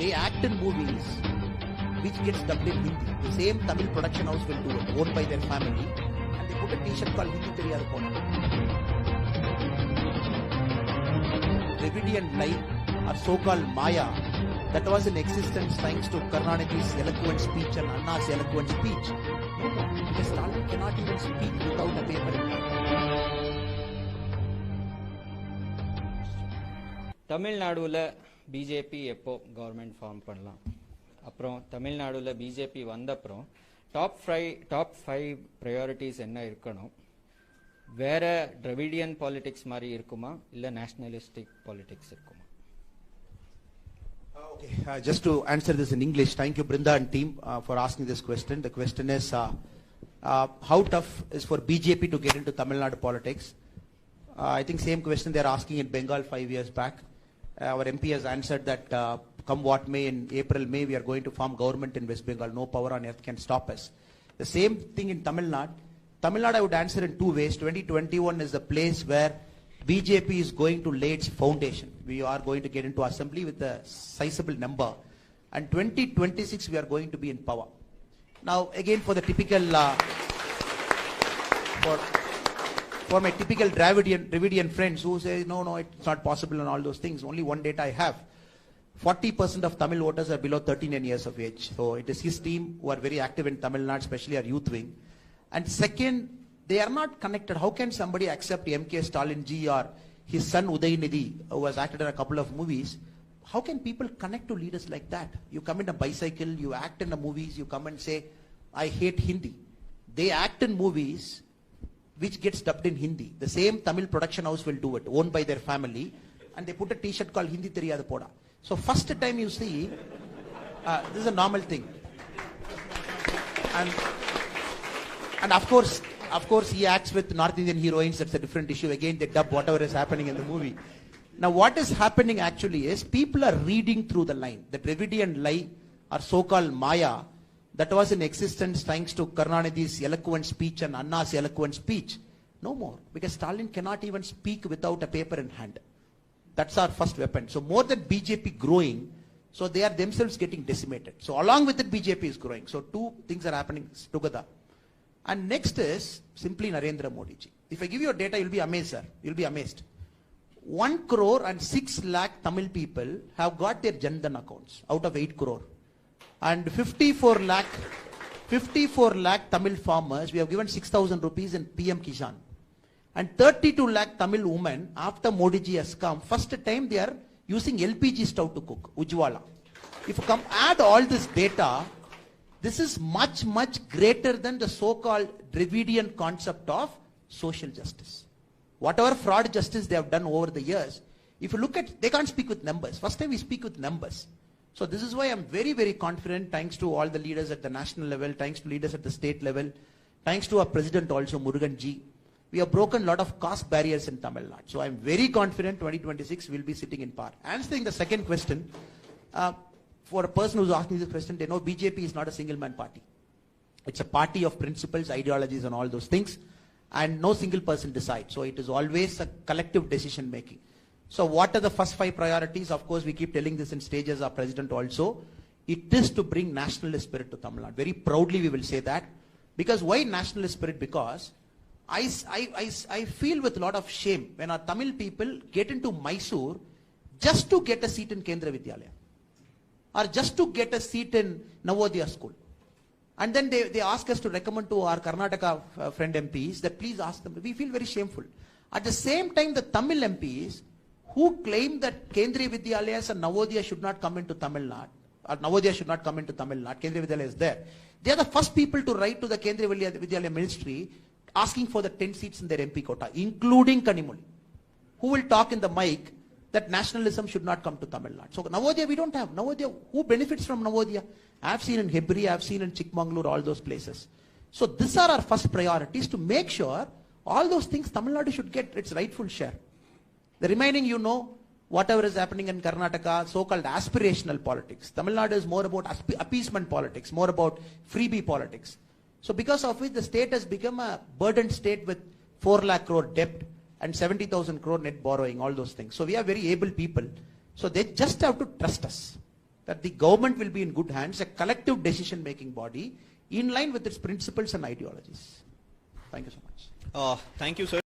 They act in movies which gets dubbed in Hindi. The same Tamil production house will do it, owned by their family, and they put a t-shirt called Hindi Theriyadu Pona. Dravidian lie or so-called Maya that was in existence thanks to Karunanidhi's eloquent speech and Anna's eloquent speech. Because Stalin cannot even speak without a paper in hand. தமிழ்நாடுல BJP எப்போ government form பண்ணலாம், அப்புறம் தமிழ்நாடுல BJP வந்தப்புறம் top five priorities என்ன இருக்கணும், வேற Dravidian politics மாதிரி இருக்குமா இல்லை நேஷனலிஸ்டிக் பாலிடிக்ஸ் இருக்குமா? Okay, just to answer this in English, thank you Brinda and team for asking this question. The question is how tough is for BJP to get into Tamil Nadu politics? I think same question they are asking in Bengal 5 years back. Our MP has answered that come what may, in April, May, we are going to form government in West Bengal. No power on earth can stop us. The same thing in Tamil Nadu. Tamil Nadu I would answer in two ways. 2021 is the place where BJP is going to lay its foundation. We are going to get into assembly with a sizable number. And 2026 we are going to be in power. Now again for the typical, for my typical Dravidian friends who say, no, it's not possible and all those things. Only one data I have. 40% of Tamil voters are below 39 years of age. So it is his team who are very active in Tamil Nadu, especially our youth wing. And second, they are not connected. How can somebody accept M.K. Stalin ji or his son Udayanidhi, who has acted in a couple of movies? How can people connect to leaders like that? You come in a bicycle, you act in the movies, you come and say, I hate Hindi. They act in movies which gets dubbed in Hindi. The same Tamil production house will do it, owned by their family, and they put a t-shirt called Hindi Theriyadu Pona. So first time you see, this is a normal thing. And of course he acts with North Indian heroines. That's a different issue. Again, they dub whatever is happening in the movie. Now what is happening actually is people are reading through the line. The Dravidian lie or so-called Maya that was in existence thanks to Karunanidhi's eloquent speech and Anna's eloquent speech. No more. Because Stalin cannot even speak without a paper in hand. That's our first weapon. So more than BJP growing, so they are themselves getting decimated. So along with it, BJP is growing. So two things are happening together. And next is simply Narendra Modi ji. If I give you data, you'll be amazed, sir. You'll be amazed. 1 crore and 6 lakh Tamil people have got their Jan Dhan accounts out of 8 crore. And 54 lakh Tamil farmers, we have given 6,000 rupees in PM Kishan. And 32 lakh Tamil women, after Modi ji has come, first time they are using LPG stove to cook, Ujjwala. If you come add all this data, this is much, much greater than the so-called Dravidian concept of social justice. Whatever fraud justice they have done over the years, if you look at, they can't speak with numbers. First time we speak with numbers. So this is why I'm very, very confident, thanks to all the leaders at the national level, thanks to leaders at the state level, thanks to our president also, Murugan ji. We have broken a lot of caste barriers in Tamil Nadu. So I'm very confident 2026 we'll be sitting in power. Answering the second question, for a person who's asking this question, they know BJP is not a single man party. It's a party of principles, ideologies and all those things. And no single person decides. So it is always a collective decision making. So what are the first 5 priorities? Of course, we keep telling this in stages, our president also. It is to bring nationalist spirit to Tamil Nadu. Very proudly we will say that. Because why nationalist spirit? Because I feel with a lot of shame when our Tamil people get into Mysore just to get a seat in Kendra Vidyalaya. Or just to get a seat in Navodaya school. And then they ask us to recommend to our Karnataka friend MPs that please ask them. We feel very shameful. At the same time, the Tamil MPs who claim that Kendriya Vidyalayas and Navodaya should not come into Tamil Nadu, or Navodaya should not come into Tamil Nadu, Kendriya Vidyalaya is there. They are the first people to write to the Kendriya Vidyalaya ministry asking for the 10 seats in their MP quota, including Kanimuli, who will talk in the mic that nationalism should not come to Tamil Nadu. So Navodaya we don't have. Navodaya, who benefits from Navodaya? I have seen in Hebri, I have seen in Chikmagalur, all those places. So these are our first priorities, to make sure all those things Tamil Nadu should get its rightful share. The remaining, you know, whatever is happening in Karnataka, so-called aspirational politics. Tamil Nadu is more about appeasement politics, more about freebie politics. So because of which the state has become a burdened state with 4 lakh crore debt and 70,000 crore net borrowing, all those things. So we are very able people. So they just have to trust us. that the government will be in good hands, a collective decision making body in line with its principles and ideologies. Thank you so much. Thank you, sir.